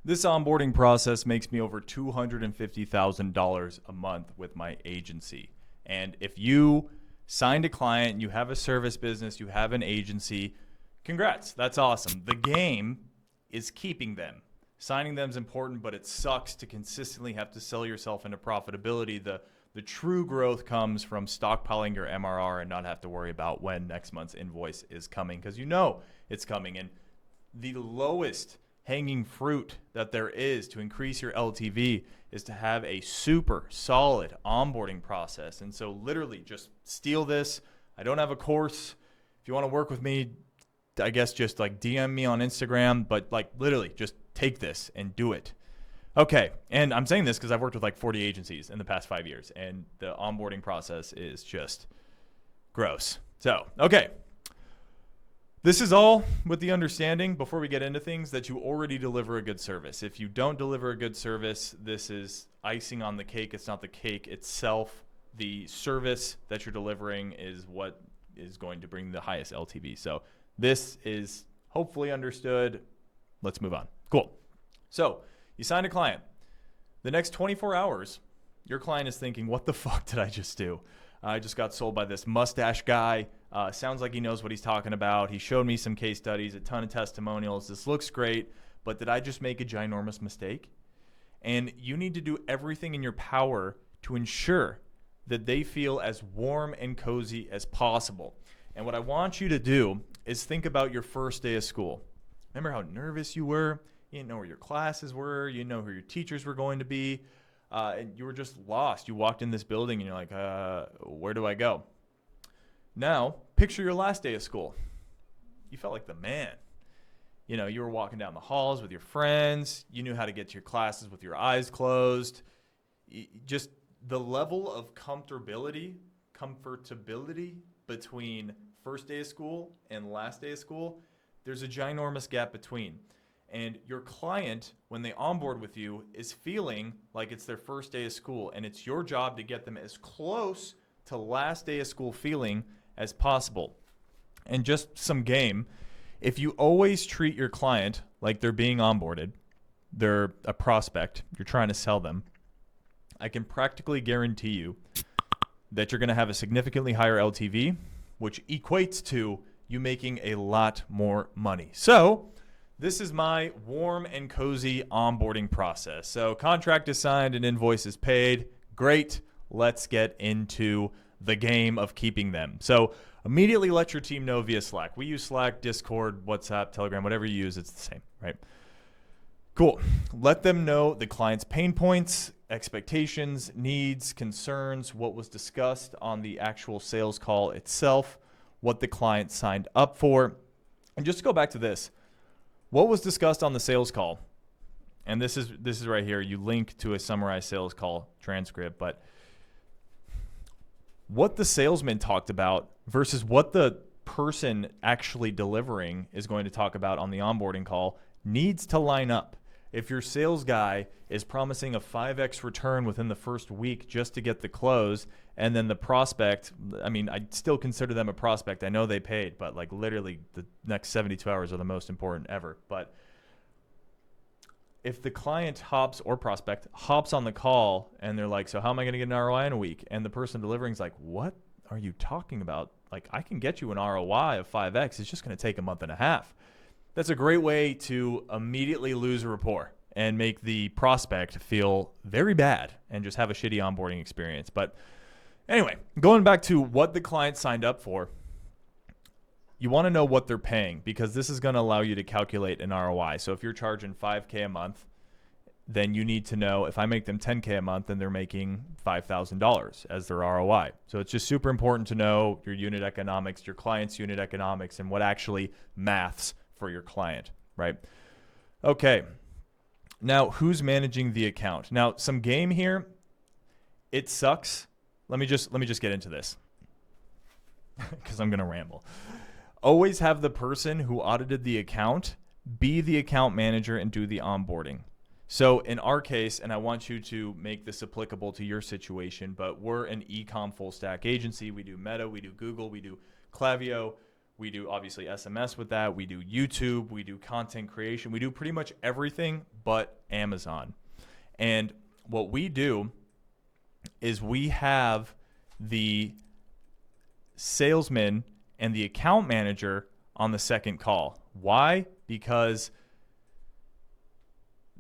This onboarding process makes me over $250,000 a month with my agency. And if you signed a client, you have a service business, you have an agency, congrats. That's awesome. The game is keeping them. Signing them is important, but it sucks to consistently have to sell yourself into profitability. The true growth comes from stockpiling your MRR and not have to worry about when next month's invoice is coming, because you know it's coming. And the lowest hanging fruit that there is to increase your LTV is to have a super solid onboarding process. And so literally just steal this. I don't have a course. If you want to work with me, I guess just like DM me on Instagram, but like literally just take this and do it. Okay. And I'm saying this because I've worked with like 40 agencies in the past 5 years, and the onboarding process is just gross. So, okay. This is all with the understanding, before we get into things, that you already deliver a good service. If you don't deliver a good service, this is icing on the cake. It's not the cake itself. The service that you're delivering is what is going to bring the highest LTV. So this is hopefully understood. Let's move on. Cool. So you signed a client. The next 24 hours, your client is thinking, what the fuck did I just do? I just got sold by this mustache guy. Sounds like he knows what he's talking about. He showed me some case studies, a ton of testimonials. This looks great, but did I just make a ginormous mistake? And you need to do everything in your power to ensure that they feel as warm and cozy as possible. And what I want you to do is think about your first day of school. Remember how nervous you were? You didn't know where your classes were. You didn't know who your teachers were going to be. And you were just lost. You walked in this building and you're like, where do I go? Now, picture your last day of school. You felt like the man. You know, you were walking down the halls with your friends. You knew how to get to your classes with your eyes closed. Just the level of comfortability between first day of school and last day of school, there's a ginormous gap between. And your client, when they onboard with you, is feeling like it's their first day of school, and it's your job to get them as close to last day of school feeling as possible. And just some game, if you always treat your client like they're being onboarded, they're a prospect, you're trying to sell them, I can practically guarantee you that you're going to have a significantly higher LTV, which equates to you making a lot more money. So this is my warm and cozy onboarding process. So contract is signed and invoice is paid. Great. Let's get into the game of keeping them. So immediately let your team know via Slack. We use Slack, Discord, WhatsApp, Telegram, whatever you use, it's the same, right? Cool. Let them know the client's pain points, expectations, needs, concerns, what was discussed on the actual sales call itself, what the client signed up for. And just to go back to this, what was discussed on the sales call? And this is right here. You link to a summarized sales call transcript, but what the salesman talked about versus what the person actually delivering is going to talk about on the onboarding call needs to line up. If your sales guy is promising a 5x return within the first week just to get the close, and then the prospect, I mean, I still consider them a prospect. I know they paid, but like literally the next 72 hours are the most important ever. But if the client or prospect hops on the call and they're like, so how am I going to get an ROI in a week? And the person delivering is like, what are you talking about? Like, I can get you an ROI of 5x. It's just going to take a month and a half. That's a great way to immediately lose rapport and make the prospect feel very bad and just have a shitty onboarding experience. But anyway, going back to what the client signed up for, you want to know what they're paying, because this is going to allow you to calculate an ROI. So if you're charging $5K a month, then you need to know if I make them $10K a month, then they're making $5,000 as their ROI. So it's just super important to know your unit economics, your client's unit economics, and what actually maths for your client, right? Okay. Now, who's managing the account? Now, some game here. It sucks. Let me just get into this because I'm going to ramble. Always have the person who audited the account be the account manager and do the onboarding. So in our case, and I want you to make this applicable to your situation, but we're an e-com full stack agency. We do Meta, we do Google, we do Klaviyo. We do obviously SMS with that. We do YouTube. We do content creation. We do pretty much everything but Amazon. And what we do is we have the salesman and the account manager on the second call. Why? Because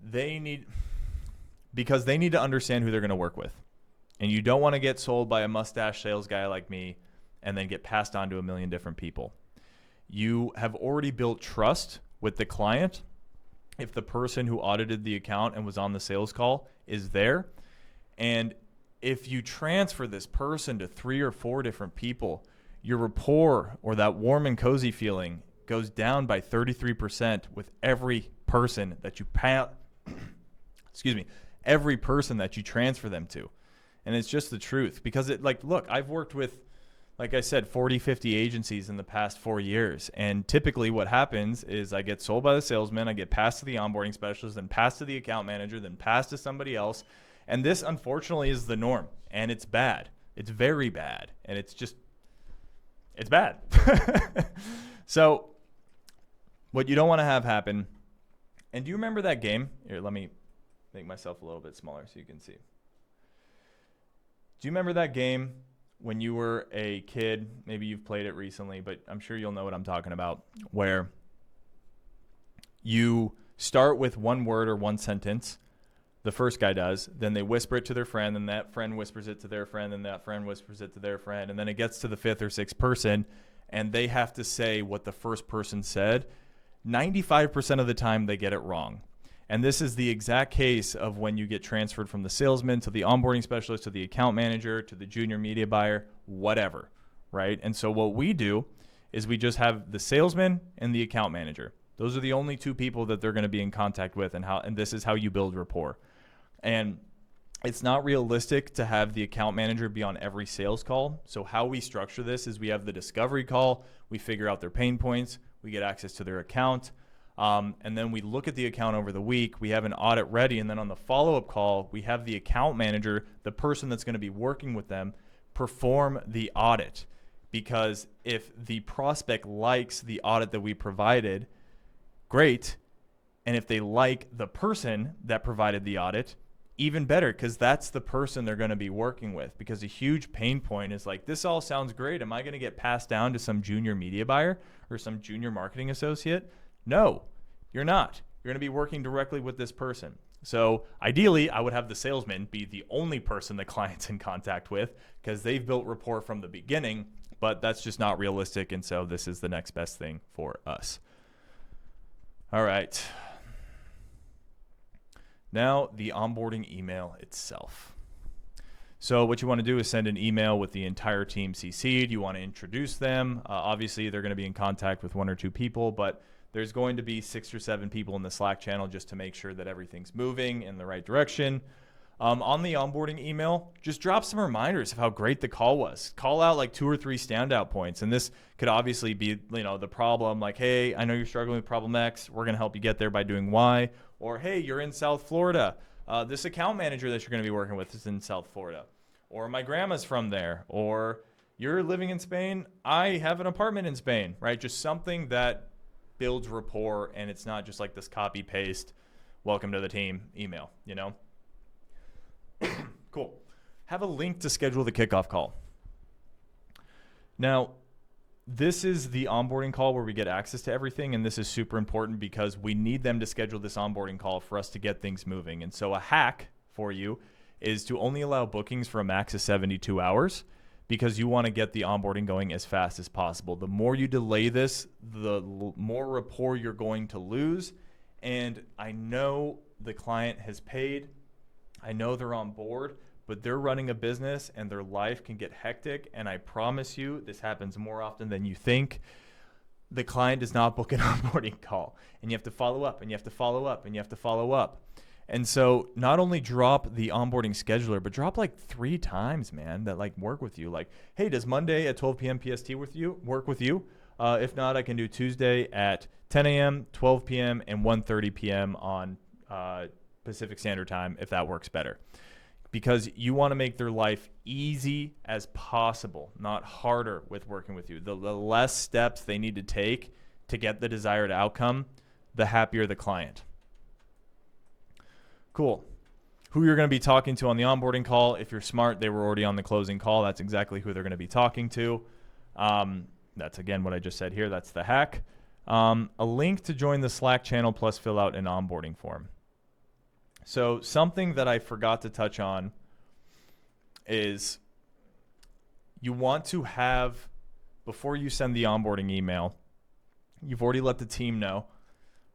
they need to understand who they're going to work with. And you don't want to get sold by a mustache sales guy like me and then get passed on to a million different people. You have already built trust with the client if the person who audited the account and was on the sales call is there. And if you transfer this person to 3 or 4 different people, your rapport or that warm and cozy feeling goes down by 33% with every person that you every person that you transfer them to. And it's just the truth, because look, I've worked with, like I said, 40, 50 agencies in the past 4 years. And typically what happens is I get sold by the salesman, I get passed to the onboarding specialist, then passed to the account manager, then passed to somebody else. And this, unfortunately, is the norm. And it's bad. It's very bad. And it's bad. So what you don't want to have happen, and do you remember that game? Here, let me make myself a little bit smaller so you can see. Do you remember that game when you were a kid? Maybe you've played it recently, but I'm sure you'll know what I'm talking about, where you start with one word or one sentence. The first guy does. Then they whisper it to their friend, and that friend whispers it to their friend, and that friend whispers it to their friend. And then it gets to the 5th or 6th person, and they have to say what the first person said. 95% of the time, they get it wrong. And this is the exact case of when you get transferred from the salesman to the onboarding specialist to the account manager to the junior media buyer, whatever, right? And so what we do is we just have the salesman and the account manager. Those are the only 2 people that they're going to be in contact with, and this is how you build rapport. And it's not realistic to have the account manager be on every sales call. So how we structure this is we have the discovery call, we figure out their pain points, we get access to their account, and then we look at the account over the week, we have an audit ready, and then on the follow-up call, we have the account manager, the person that's going to be working with them, perform the audit. Because if the prospect likes the audit that we provided, great. And if they like the person that provided the audit, even better, because that's the person they're going to be working with. Because a huge pain point is like, this all sounds great. Am I going to get passed down to some junior media buyer or some junior marketing associate? No, you're not. You're going to be working directly with this person. So ideally, I would have the salesman be the only person the client's in contact with, because they've built rapport from the beginning, but that's just not realistic. And so this is the next best thing for us. All right. Now, the onboarding email itself. So what you want to do is send an email with the entire team CC'd. You want to introduce them. Obviously, they're going to be in contact with 1 or 2 people, but there's going to be 6 or 7 people in the Slack channel just to make sure that everything's moving in the right direction. On the onboarding email, just drop some reminders of how great the call was. Call out like 2 or 3 standout points. And this could obviously be, the problem, like, hey, I know you're struggling with problem X. We're going to help you get there by doing Y. Or, hey, you're in South Florida. This account manager that you're going to be working with is in South Florida. Or my grandma's from there. Or you're living in Spain. I have an apartment in Spain, right? Just something that builds rapport, and it's not just like this copy paste, welcome to the team email, Cool. Have a link to schedule the kickoff call. Now, this is the onboarding call where we get access to everything, and this is super important because we need them to schedule this onboarding call for us to get things moving. And so a hack for you is to only allow bookings for a max of 72 hours because you want to get the onboarding going as fast as possible. The more you delay this, the more rapport you're going to lose. And I know the client has paid. I know they're on board, but they're running a business and their life can get hectic. And I promise you, this happens more often than you think. The client does not book an onboarding call, and you have to follow up, and you have to follow up, and you have to follow up. And so not only drop the onboarding scheduler, but drop like 3 times, man, that like work with you. Like, hey, does Monday at 12 p.m. PST work with you? If not, I can do Tuesday at 10 a.m., 12 p.m., and 1:30 p.m. on Pacific Standard Time if that works better. because you want to make their life easy as possible, not harder with working with you. The less steps they need to take to get the desired outcome, the happier the client. Cool. Who you're going to be talking to on the onboarding call. If you're smart, they were already on the closing call. That's exactly who they're going to be talking to. That's, again, what I just said here. That's the hack. A link to join the Slack channel plus fill out an onboarding form. So something that I forgot to touch on is you want to have, before you send the onboarding email, you've already let the team know,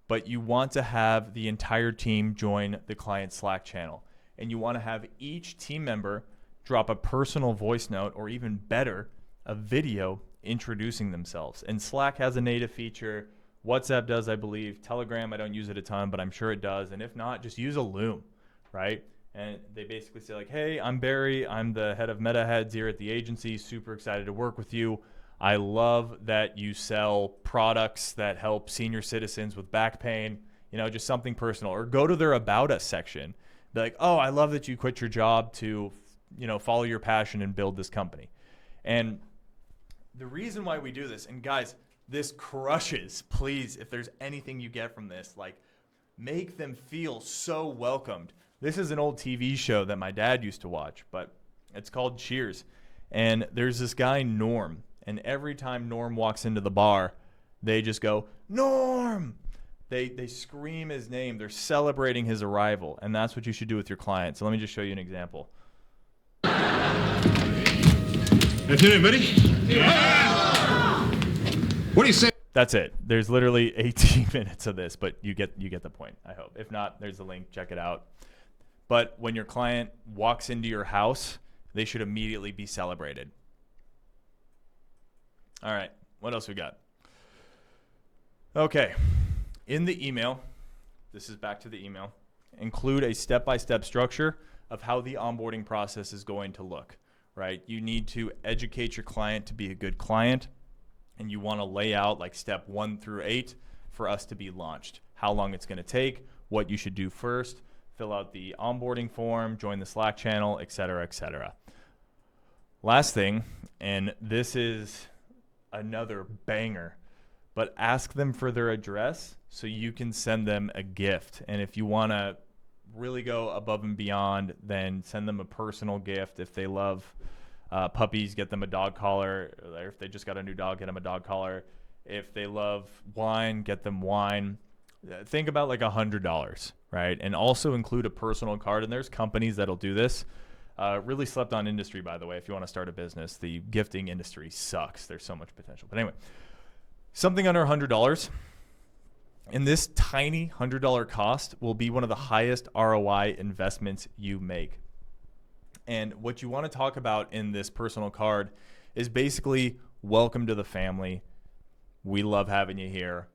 but you want to have the entire team join the client Slack channel. And you want to have each team member drop a personal voice note, or even better, a video introducing themselves. And Slack has a native feature. WhatsApp does, I believe. Telegram, I don't use it a ton, but I'm sure it does. And if not, just use a Loom, right? And they basically say like, hey, I'm Barry. I'm the head of Meta Heads here at the agency. Super excited to work with you. I love that you sell products that help senior citizens with back pain, just something personal. Or go to their About Us section. Be like, oh, I love that you quit your job to, follow your passion and build this company. And the reason why we do this, and guys, this crushes, please, if there's anything you get from this, like, make them feel so welcomed. This is an old TV show that my dad used to watch, but it's called Cheers. And there's this guy, Norm. And every time Norm walks into the bar, they just go, Norm! They scream his name. They're celebrating his arrival. And that's what you should do with your clients. So let me just show you an example. Afternoon, buddy. Yeah. What do you say? That's it. There's literally 18 minutes of this, but you get the point, I hope. If not, there's the link. Check it out. But when your client walks into your house, they should immediately be celebrated. All right, what else we got? Okay, in the email, this is back to the email, include a step-by-step structure of how the onboarding process is going to look, right? You need to educate your client to be a good client, and you want to lay out like step 1 through 8 for us to be launched, how long it's going to take, what you should do first, fill out the onboarding form, join the Slack channel, et cetera, et cetera. Last thing, and this is another banger, but ask them for their address so you can send them a gift. And if you want to really go above and beyond, then send them a personal gift. If they love puppies, get them a dog collar. Or if they just got a new dog, get them a dog collar. If they love wine, get them wine. Think about like $100, right? And also include a personal card. And there's companies that'll do this. Really slept on industry, by the way. If you want to start a business, the gifting industry sucks. There's so much potential. But anyway, something under $100. And this tiny $100 cost will be one of the highest ROI investments you make. And what you want to talk about in this personal card is basically, welcome to the family. We love having you here.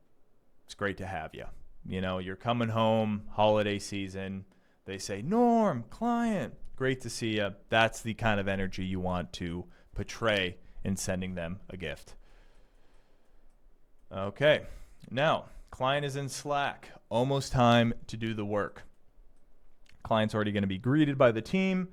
It's great to have you. You're coming home, holiday season. They say, Norm, client, great to see you. That's the kind of energy you want to portray in sending them a gift. Okay, now, client is in Slack. Almost time to do the work. Client's already going to be greeted by the team.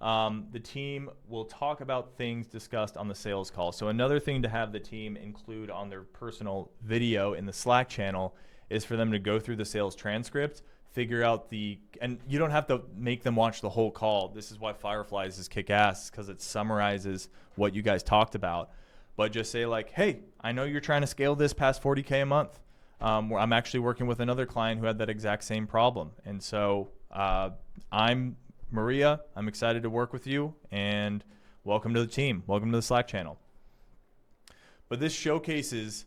The team will talk about things discussed on the sales call. So another thing to have the team include on their personal video in the Slack channel is for them to go through the sales transcript, figure out and you don't have to make them watch the whole call. This is why Fireflies is kick-ass, because it summarizes what you guys talked about. But just say like, hey, I know you're trying to scale this past $40K a month. I'm actually working with another client who had that exact same problem. And so I'm Maria. I'm excited to work with you, and welcome to the team. Welcome to the Slack channel. But this showcases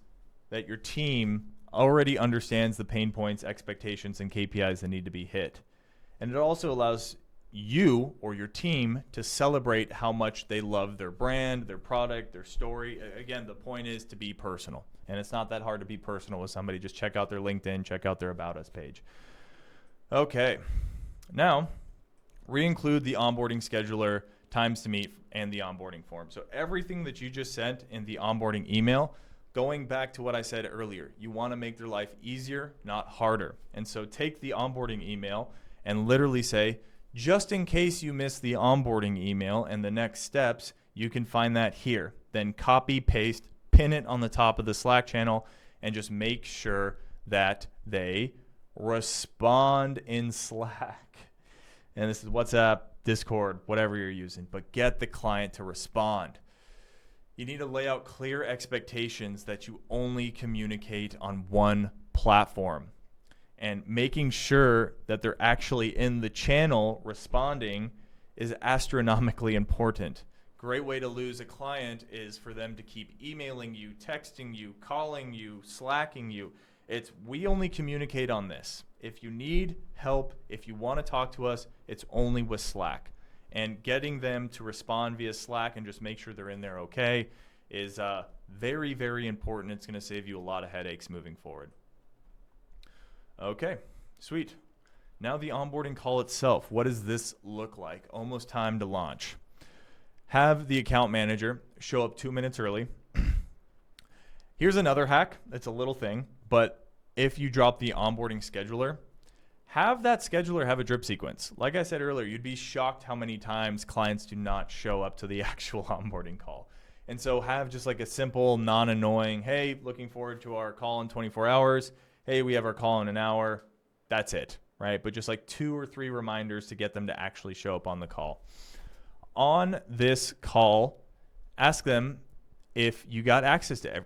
that your team already understands the pain points, expectations, and KPIs that need to be hit. And it also allows you or your team to celebrate how much they love their brand, their product, their story. Again, the point is to be personal. And it's not that hard to be personal with somebody. Just check out their LinkedIn, check out their About Us page. Okay, now re-include the onboarding scheduler, times to meet, and the onboarding form. So everything that you just sent in the onboarding email, going back to what I said earlier, you want to make their life easier, not harder. And so take the onboarding email and literally say, Just in case you missed the onboarding email and the next steps, you can find that here. Then copy, paste, pin it on the top of the Slack channel, and just make sure that they respond in Slack. And this is WhatsApp, Discord, whatever you're using, but get the client to respond. You need to lay out clear expectations that you only communicate on one platform. And making sure that they're actually in the channel responding is astronomically important. Great way to lose a client is for them to keep emailing you, texting you, calling you, slacking you. We only communicate on this. If you need help, if you want to talk to us, it's only with Slack. And getting them to respond via Slack and just make sure they're in there okay is very, very important. It's going to save you a lot of headaches moving forward. Okay, sweet. Now the onboarding call itself. What does this look like? Almost time to launch. Have the account manager show up 2 minutes early. Here's another hack. It's a little thing, but if you drop the onboarding scheduler, have that scheduler have a drip sequence. Like I said earlier, you'd be shocked how many times clients do not show up to the actual onboarding call. And so have just like a simple, non-annoying, hey, looking forward to our call in 24 hours. Hey, we have our call in an hour. That's it, right? But just like 2 or 3 reminders to get them to actually show up on the call. On this call, ask them if you got access to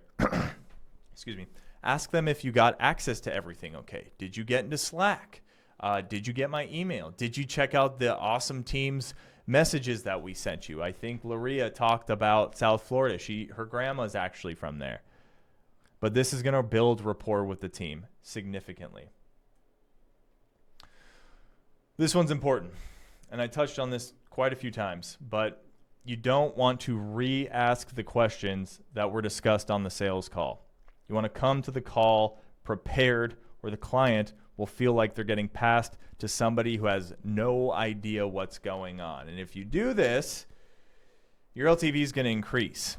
Ask them if you got access to everything okay. Did you get into Slack? Did you get my email? Did you check out the awesome Teams messages that we sent you? I think Laria talked about South Florida. Her grandma's actually from there. But this is going to build rapport with the team significantly. This one's important, and I touched on this quite a few times, but you don't want to re-ask the questions that were discussed on the sales call. You want to come to the call prepared, where the client will feel like they're getting passed to somebody who has no idea what's going on. And if you do this, your LTV is going to increase.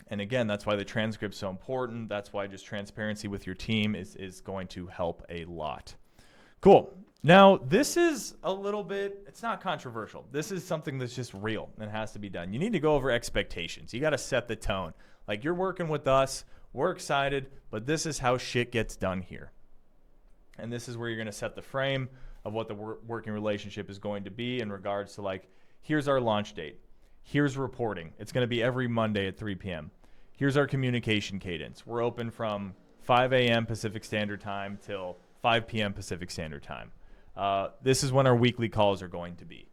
And again, that's why the transcript's so important. That's why just transparency with your team is going to help a lot. Cool. Now, this is a little bit, it's not controversial. This is something that's just real and has to be done. You need to go over expectations. You got to set the tone. Like, you're working with us, we're excited, but this is how shit gets done here. And this is where you're going to set the frame of what the working relationship is going to be in regards to, like, here's our launch date. Here's reporting. It's going to be every Monday at 3 p.m. Here's our communication cadence. We're open from 5 a.m. Pacific Standard Time till 5 p.m. Pacific Standard Time. This is when our weekly calls are going to be.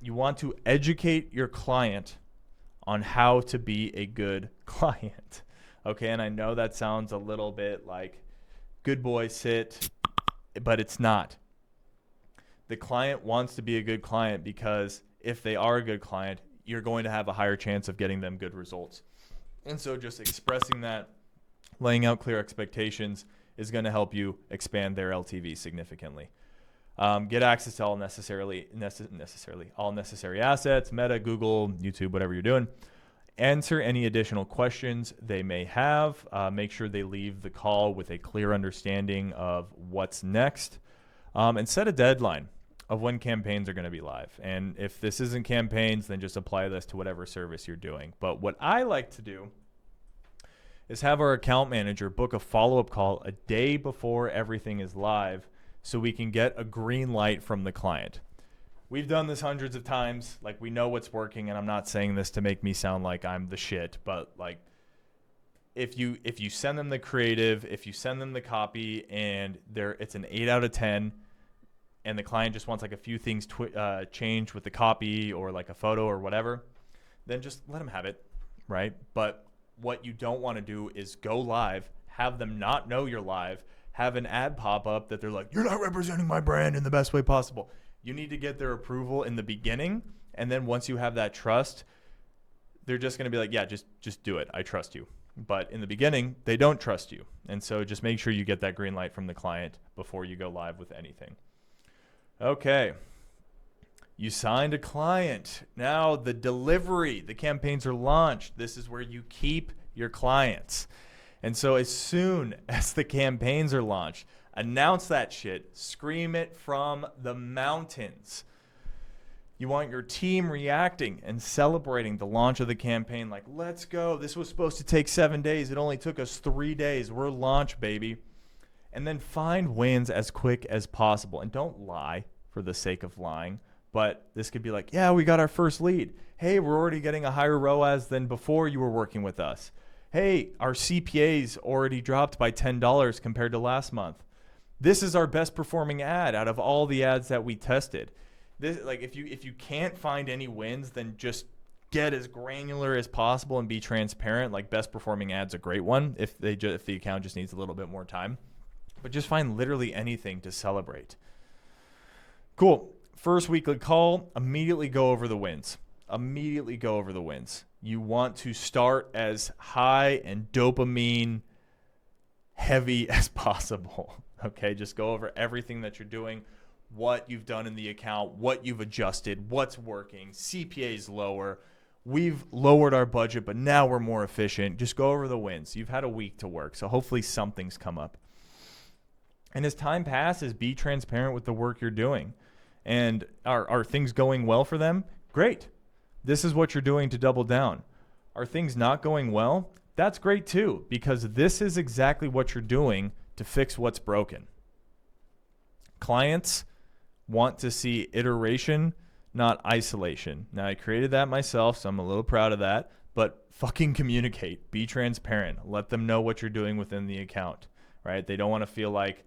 You want to educate your client on how to be a good client. Okay, and I know that sounds a little bit like good boy sit, but it's not. The client wants to be a good client because if they are a good client, you're going to have a higher chance of getting them good results. And so just expressing that, laying out clear expectations is going to help you expand their LTV significantly. Get access to all necessary assets, Meta, Google, YouTube, whatever you're doing. Answer any additional questions they may have. Make sure they leave the call with a clear understanding of what's next. And set a deadline of when campaigns are going to be live. And if this isn't campaigns, then just apply this to whatever service you're doing. But what I like to do is have our account manager book a follow-up call a day before everything is live so we can get a green light from the client. We've done this hundreds of times. Like, we know what's working, and I'm not saying this to make me sound like I'm the shit, but like, if you send them the creative, if you send them the copy, and it's an 8 out of 10, and the client just wants like a few things changed with the copy or like a photo or whatever, then just let them have it, right? But what you don't want to do is go live, have them not know you're live, have an ad pop up that they're like, you're not representing my brand in the best way possible. You need to get their approval in the beginning, and then once you have that trust, they're just going to be like, yeah, just do it. I trust you. But in the beginning, they don't trust you. And so just make sure you get that green light from the client before you go live with anything. Okay. You signed a client. Now the delivery, the campaigns are launched. This is where you keep your clients. And so as soon as the campaigns are launched, announce that shit. Scream it from the mountains. You want your team reacting and celebrating the launch of the campaign. Like, let's go. This was supposed to take 7 days. It only took us 3 days. We're launched, baby. And then find wins as quick as possible. And don't lie for the sake of lying. But this could be like, yeah, we got our first lead. Hey, we're already getting a higher ROAS than before you were working with us. Hey, our CPA's already dropped by $10 compared to last month. This is our best performing ad out of all the ads that we tested. This, like, if you can't find any wins, then just get as granular as possible and be transparent. Like, best performing ad's a great one if the account just needs a little bit more time. But just find literally anything to celebrate. Cool. First weekly call, immediately go over the wins. Immediately go over the wins. You want to start as high and dopamine heavy as possible. Okay, just go over everything that you're doing, what you've done in the account, what you've adjusted, what's working, CPA's lower. We've lowered our budget, but now we're more efficient. Just go over the wins. You've had a week to work, so hopefully something's come up. And as time passes, be transparent with the work you're doing. And are things going well for them? Great. This is what you're doing to double down. Are things not going well? That's great too, because this is exactly what you're doing to fix what's broken. Clients want to see iteration, not isolation. Now, I created that myself, so I'm a little proud of that, but fucking communicate. Be transparent. Let them know what you're doing within the account, right? They don't want to feel like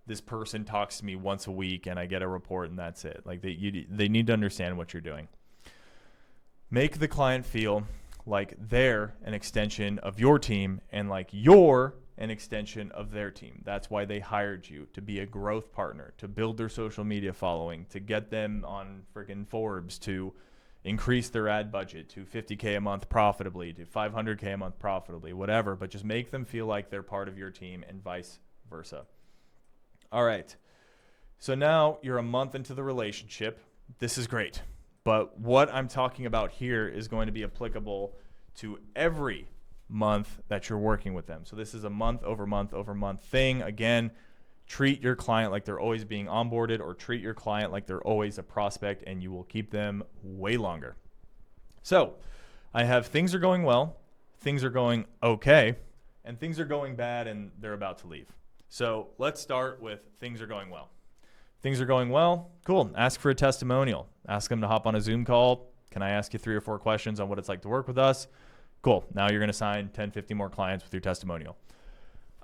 this person talks to me once a week and I get a report and that's it. Like, they need to understand what you're doing. Make the client feel like they're an extension of your team and like you're an extension of their team. That's why they hired you, to be a growth partner, to build their social media following, to get them on friggin' Forbes, to increase their ad budget to $50K a month profitably, to $500K a month profitably, whatever. But just make them feel like they're part of your team and vice versa. All right. So now you're a month into the relationship. This is great. But what I'm talking about here is going to be applicable to every month that you're working with them. So this is a month over month over month thing. Again, treat your client like they're always being onboarded, or treat your client like they're always a prospect, and you will keep them way longer. So I have things are going well, things are going okay, and things are going bad and they're about to leave. So let's start with things are going well. Things are going well. Cool. Ask for a testimonial. Ask them to hop on a Zoom call. Can I ask you 3 or 4 questions on what it's like to work with us? Cool. Now you're going to sign 10, 50 more clients with your testimonial.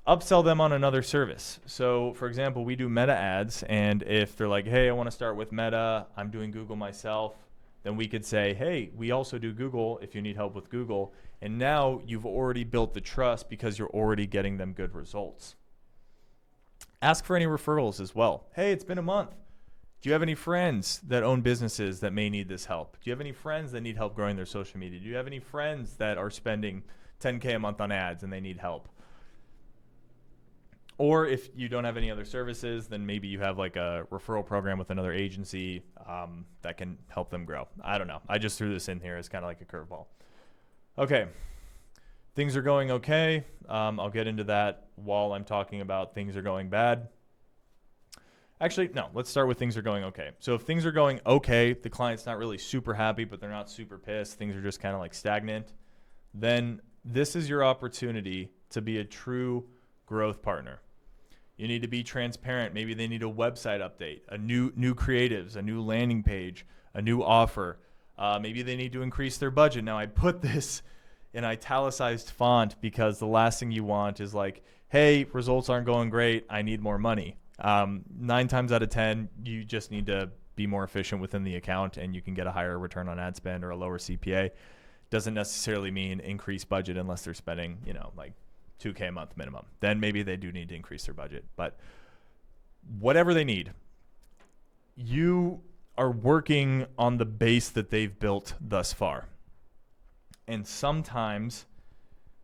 Upsell them on another service. So, for example, we do Meta ads, and if they're like, hey, I want to start with Meta, I'm doing Google myself, then we could say, hey, we also do Google if you need help with Google. And now you've already built the trust because you're already getting them good results. Ask for any referrals as well. Hey, it's been a month. Do you have any friends that own businesses that may need this help? Do you have any friends that need help growing their social media? Do you have any friends that are spending $10K a month on ads and they need help? Or if you don't have any other services, then maybe you have like a referral program with another agency that can help them grow. I don't know. I just threw this in here as kind of like a curveball. Okay. Things are going okay. I'll get into that while I'm talking about things are going bad. Actually, no, let's start with things are going okay. So if things are going okay, the client's not really super happy, but they're not super pissed, things are just kind of like stagnant, then this is your opportunity to be a true growth partner. You need to be transparent. Maybe they need a website update, a new creatives, a new landing page, a new offer. Maybe they need to increase their budget. Now, I put this in italicized font because the last thing you want is like, hey, results aren't going great, I need more money. 9 times out of 10, you just need to be more efficient within the account and you can get a higher return on ad spend or a lower CPA. Doesn't necessarily mean increase budget unless they're spending, like $2K a month minimum. Then maybe they do need to increase their budget. But whatever they need, you are working on the base that they've built thus far. And sometimes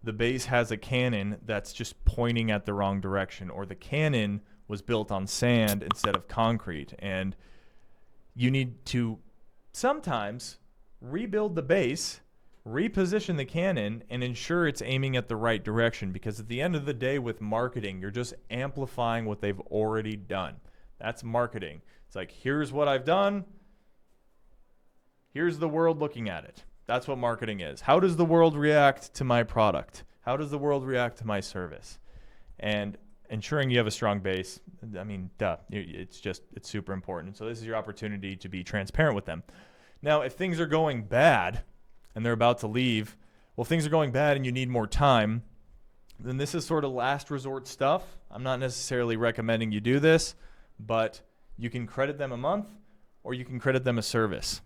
the base has a cannon that's just pointing at the wrong direction, or the cannon was built on sand instead of concrete. And you need to sometimes rebuild the base, reposition the cannon, and ensure it's aiming at the right direction. Because at the end of the day with marketing, you're just amplifying what they've already done. That's marketing. It's like, here's what I've done. Here's the world looking at it. That's what marketing is. How does the world react to my product? How does the world react to my service? And ensuring you have a strong base, I mean, duh, it's super important. So this is your opportunity to be transparent with them. Now, if things are going bad and they're about to leave, well, things are going bad and you need more time, then this is sort of last resort stuff. I'm not necessarily recommending you do this, but you can credit them a month or you can credit them a service.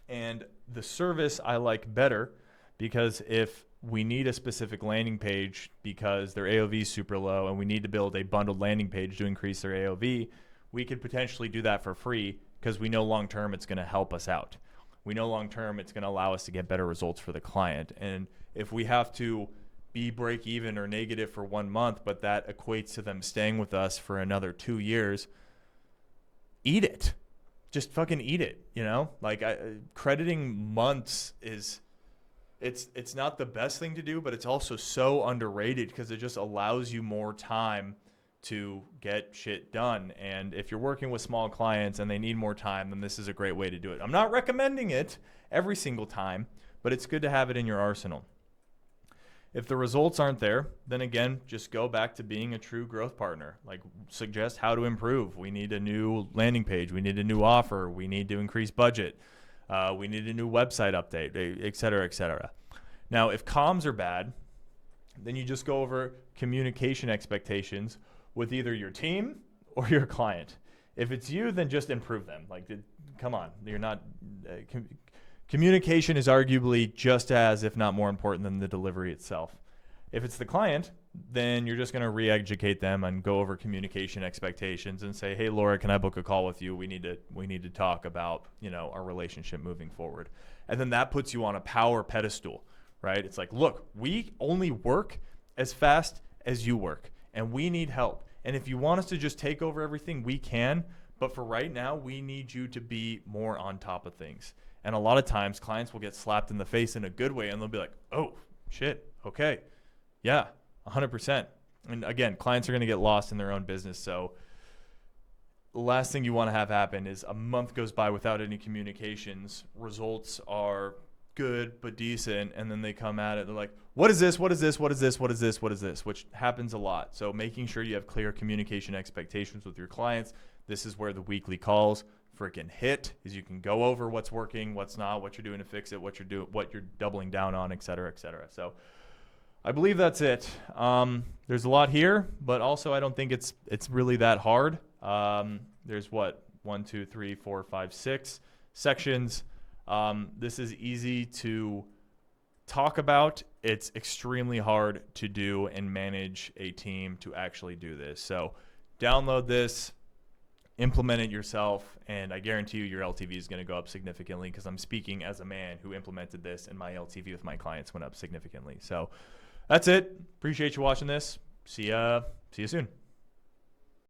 And the service I like better because if we need a specific landing page because their AOV is super low and we need to build a bundled landing page to increase their AOV, we could potentially do that for free because we know long-term it's going to help us out. We know long-term it's going to allow us to get better results for the client. And if we have to be break even or negative for 1 month, but that equates to them staying with us for another 2 years, eat it. Just fucking eat it, you know? Like crediting months is, it's not the best thing to do, but it's also so underrated because it just allows you more time to get shit done. And if you're working with small clients and they need more time, then this is a great way to do it. I'm not recommending it every single time, but it's good to have it in your arsenal. If the results aren't there, then again, just go back to being a true growth partner. Like suggest how to improve. We need a new landing page. We need a new offer. We need to increase budget. We need a new website update, et cetera, et cetera. Now, if comms are bad, then you just go over communication expectations with either your team or your client. If it's you, then just improve them. Like, come on, you're not. Communication is arguably just as, if not more important than the delivery itself. If it's the client, then you're just going to re-educate them and go over communication expectations and say, hey, Laura, can I book a call with you? We need to talk about, our relationship moving forward. And then that puts you on a power pedestal, right? It's like, look, we only work as fast as you work and we need help. And if you want us to just take over everything, we can. But for right now, we need you to be more on top of things. And a lot of times clients will get slapped in the face in a good way and they'll be like, oh, shit, okay, yeah, 100%. And again, clients are going to get lost in their own business. So the last thing you want to have happen is a month goes by without any communications. Results are good but decent, and then they come at it, they're like, what is this? What is this? What is this? What is this? What is this? Which happens a lot. So making sure you have clear communication expectations with your clients. This is where the weekly calls freaking hit, is you can go over what's working, what's not, what you're doing to fix it, what you're doubling down on, et cetera, et cetera. So I believe that's it. There's a lot here, but also I don't think it's really that hard. There's 1, 2, 3, 4, 5, 6 sections. This is easy to talk about. It's extremely hard to do and manage a team to actually do this. So download this, implement it yourself, and I guarantee you your LTV is going to go up significantly because I'm speaking as a man who implemented this and my LTV with my clients went up significantly. So that's it. Appreciate you watching this. See you soon.